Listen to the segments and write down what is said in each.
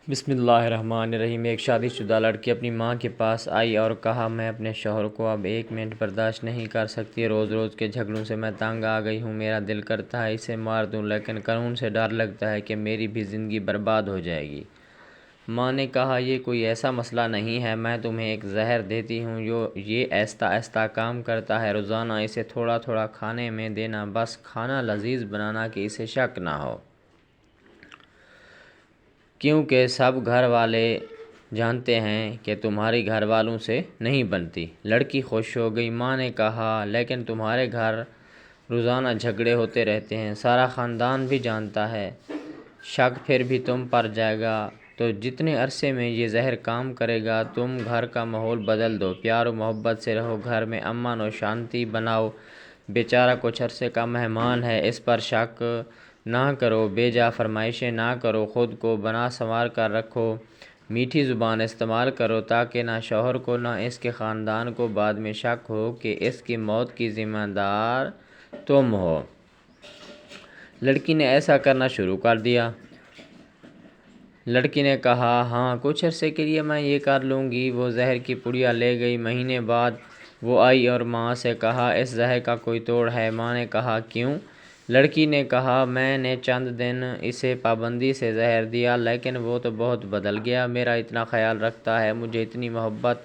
بسم اللہ الرحمن الرحیم۔ ایک شادی شدہ لڑکی اپنی ماں کے پاس آئی اور کہا، میں اپنے شوہر کو اب 1 منٹ برداشت نہیں کر سکتی۔ روز روز کے جھگڑوں سے میں تنگ آ گئی ہوں۔ میرا دل کرتا ہے اسے مار دوں، لیکن قانون سے ڈر لگتا ہے کہ میری بھی زندگی برباد ہو جائے گی۔ ماں نے کہا، یہ کوئی ایسا مسئلہ نہیں ہے، میں تمہیں ایک زہر دیتی ہوں، یہ آہستہ آہستہ کام کرتا ہے۔ روزانہ اسے تھوڑا تھوڑا کھانے میں دینا، بس کھانا لذیذ بنانا کہ اسے شک نہ ہو، کیونکہ سب گھر والے جانتے ہیں کہ تمہاری گھر والوں سے نہیں بنتی۔ لڑکی خوش ہو گئی۔ ماں نے کہا، لیکن تمہارے گھر روزانہ جھگڑے ہوتے رہتے ہیں، سارا خاندان بھی جانتا ہے، شک پھر بھی تم پر جائے گا، تو جتنے عرصے میں یہ زہر کام کرے گا تم گھر کا ماحول بدل دو، پیار و محبت سے رہو، گھر میں امن و شانتی بناؤ۔ بیچارہ کچھ عرصے کا مہمان ہے، اس پر شک نہ کرو، بے جا فرمائشیں نہ کرو، خود کو بنا سنوار کر رکھو، میٹھی زبان استعمال کرو، تاکہ نہ شوہر کو نہ اس کے خاندان کو بعد میں شک ہو کہ اس کی موت کی ذمہ دار تم ہو۔ لڑکی نے ایسا کرنا شروع کر دیا۔ لڑکی نے کہا، ہاں کچھ عرصے کے لیے میں یہ کر لوں گی۔ وہ زہر کی پڑیا لے گئی۔ مہینے بعد وہ آئی اور ماں سے کہا، اس زہر کا کوئی توڑ ہے؟ ماں نے کہا، کیوں؟ لڑکی نے کہا، میں نے چند دن اسے پابندی سے زہر دیا، لیکن وہ تو بہت بدل گیا، میرا اتنا خیال رکھتا ہے، مجھے اتنی محبت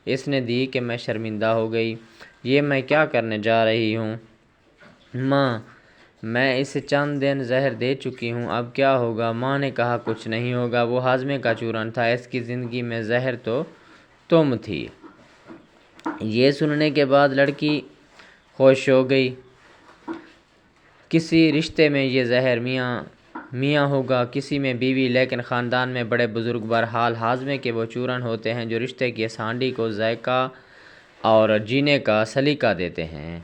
اس نے دی کہ میں شرمندہ ہو گئی۔ یہ میں کیا کرنے جا رہی ہوں؟ ماں، میں اسے چند دن زہر دے چکی ہوں، اب کیا ہوگا؟ ماں نے کہا، کچھ نہیں ہوگا، وہ ہاضمے کا چورن تھا، اس کی زندگی میں زہر تو تم تھی۔ یہ سننے کے بعد لڑکی خوش ہو گئی۔ کسی رشتے میں یہ زہر میاں ہوگا، کسی میں بیوی، لیکن خاندان میں بڑے بزرگ بہرحال ہاضمے کے وہ چورن ہوتے ہیں جو رشتے کی اس ہانڈی کو ذائقہ اور جینے کا سلیقہ دیتے ہیں۔